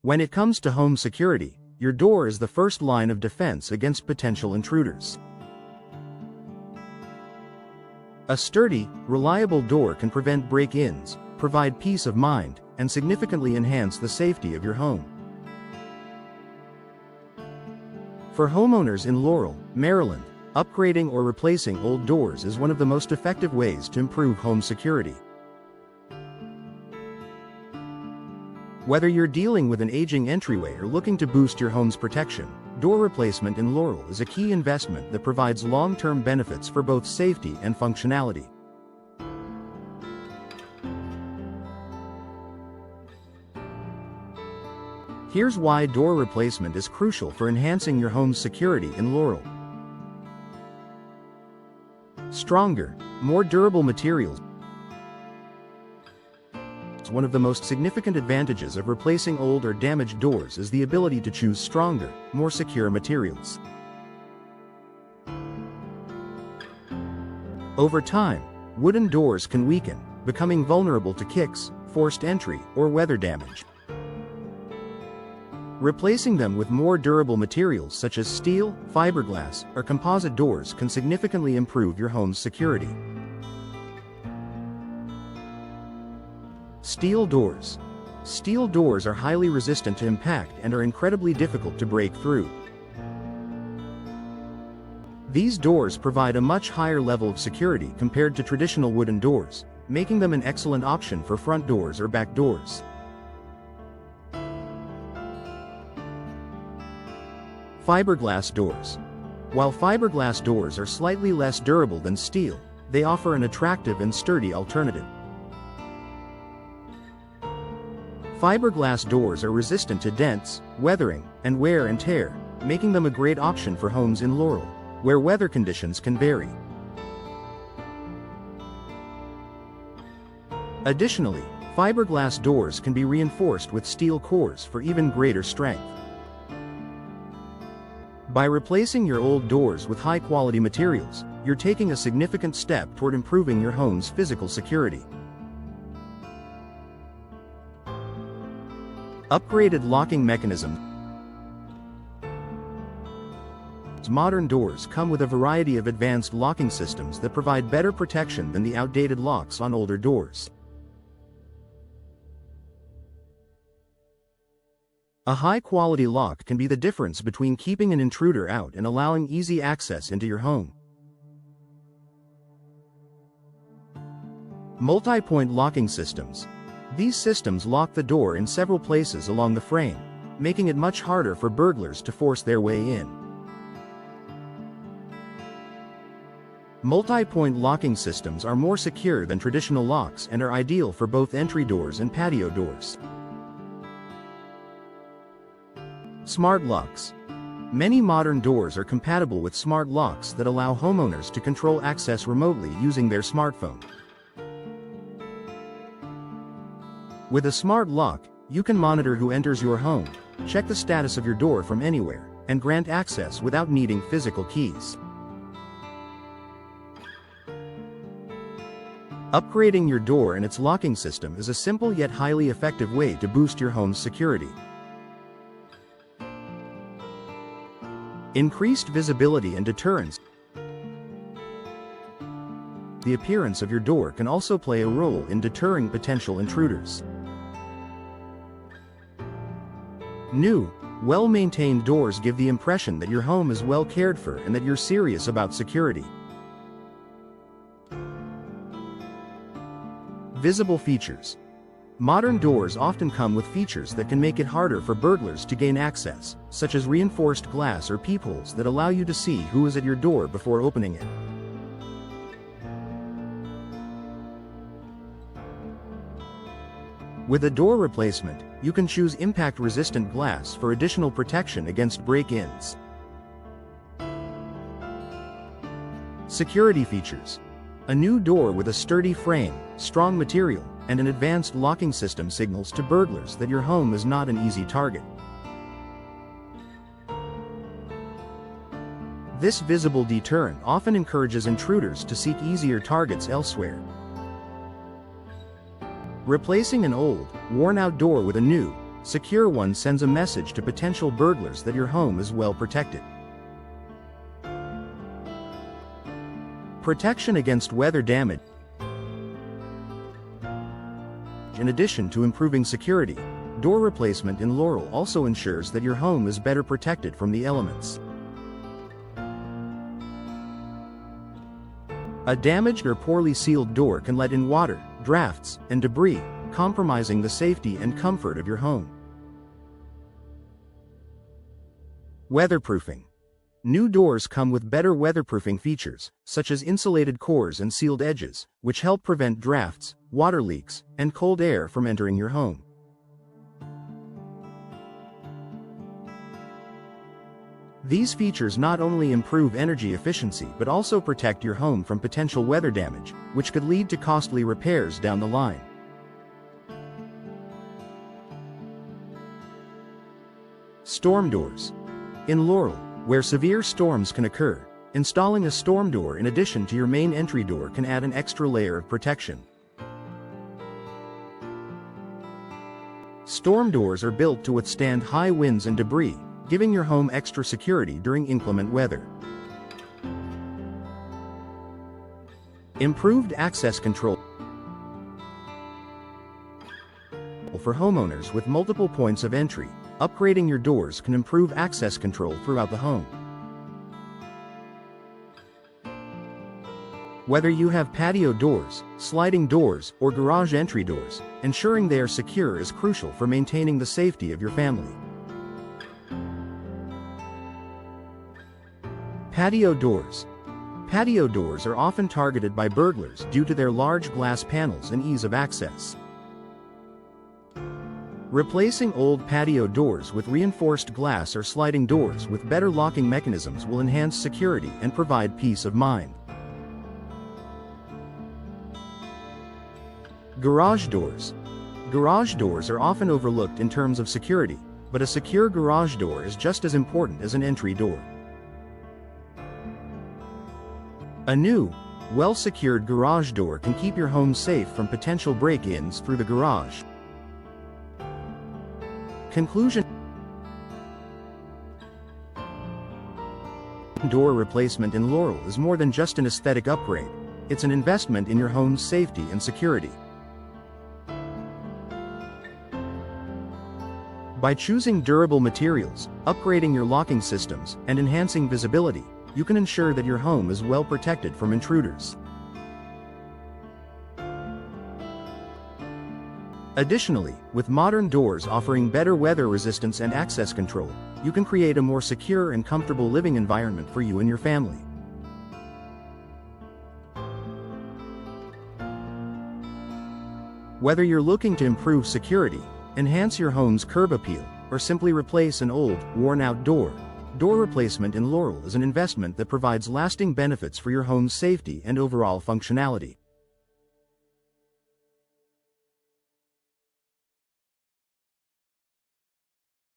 When it comes to home security, your door is the first line of defense against potential intruders. A sturdy, reliable door can prevent break-ins, provide peace of mind, and significantly enhance the safety of your home. For homeowners in Laurel, Maryland, upgrading or replacing old doors is one of the most effective ways to improve home security. Whether you're dealing with an aging entryway or looking to boost your home's protection, door replacement in Laurel is a key investment that provides long-term benefits for both safety and functionality. Here's why door replacement is crucial for enhancing your home's security in Laurel. Stronger, more durable materials. One of the most significant advantages of replacing old or damaged doors is the ability to choose stronger, more secure materials. Over time, wooden doors can weaken, becoming vulnerable to kicks, forced entry, or weather damage. Replacing them with more durable materials such as steel, fiberglass, or composite doors can significantly improve your home's security. Steel doors. Steel doors are highly resistant to impact and are incredibly difficult to break through. These doors provide a much higher level of security compared to traditional wooden doors, making them an excellent option for front doors or back doors. Fiberglass doors. While fiberglass doors are slightly less durable than steel, they offer an attractive and sturdy alternative. Fiberglass doors are resistant to dents, weathering, and wear and tear, making them a great option for homes in Laurel, where weather conditions can vary. Additionally, fiberglass doors can be reinforced with steel cores for even greater strength. By replacing your old doors with high-quality materials, you're taking a significant step toward improving your home's physical security. Upgraded locking mechanisms. Modern doors come with a variety of advanced locking systems that provide better protection than the outdated locks on older doors. A high-quality lock can be the difference between keeping an intruder out and allowing easy access into your home. Multi-point locking systems. These systems lock the door in several places along the frame, making it much harder for burglars to force their way in. Multi-point locking systems are more secure than traditional locks and are ideal for both entry doors and patio doors. Smart locks. Many modern doors are compatible with smart locks that allow homeowners to control access remotely using their smartphone. With a smart lock, you can monitor who enters your home, check the status of your door from anywhere, and grant access without needing physical keys. Upgrading your door and its locking system is a simple yet highly effective way to boost your home's security. Increased visibility and deterrence. The appearance of your door can also play a role in deterring potential intruders. New, well-maintained doors give the impression that your home is well cared for and that you're serious about security. Visible features. Modern doors often come with features that can make it harder for burglars to gain access, such as reinforced glass or peepholes that allow you to see who is at your door before opening it. With a door replacement, you can choose impact-resistant glass for additional protection against break-ins. Security features. A new door with a sturdy frame, strong material, and an advanced locking system signals to burglars that your home is not an easy target. This visible deterrent often encourages intruders to seek easier targets elsewhere. Replacing an old, worn-out door with a new, secure one sends a message to potential burglars that your home is well protected. Protection against weather damage. In addition to improving security, door replacement in Laurel also ensures that your home is better protected from the elements. A damaged or poorly sealed door can let in water, drafts, and debris, compromising the safety and comfort of your home. Weatherproofing. New doors come with better weatherproofing features, such as insulated cores and sealed edges, which help prevent drafts, water leaks, and cold air from entering your home. These features not only improve energy efficiency but also protect your home from potential weather damage, which could lead to costly repairs down the line. Storm doors. In Laurel, where severe storms can occur, installing a storm door in addition to your main entry door can add an extra layer of protection. Storm doors are built to withstand high winds and debris, giving your home extra security during inclement weather. Improved access control. For homeowners with multiple points of entry, upgrading your doors can improve access control throughout the home. Whether you have patio doors, sliding doors, or garage entry doors, ensuring they are secure is crucial for maintaining the safety of your family. Patio doors. Patio doors are often targeted by burglars due to their large glass panels and ease of access. Replacing old patio doors with reinforced glass or sliding doors with better locking mechanisms will enhance security and provide peace of mind. Garage doors. Garage doors are often overlooked in terms of security, but a secure garage door is just as important as an entry door. A new, well-secured garage door can keep your home safe from potential break-ins through the garage. Conclusion. Door replacement in Laurel is more than just an aesthetic upgrade. It's an investment in your home's safety and security. By choosing durable materials, upgrading your locking systems, and enhancing visibility, you can ensure that your home is well protected from intruders. Additionally, with modern doors offering better weather resistance and access control, you can create a more secure and comfortable living environment for you and your family. Whether you're looking to improve security, enhance your home's curb appeal, or simply replace an old, worn-out door, door replacement in Laurel is an investment that provides lasting benefits for your home's safety and overall functionality.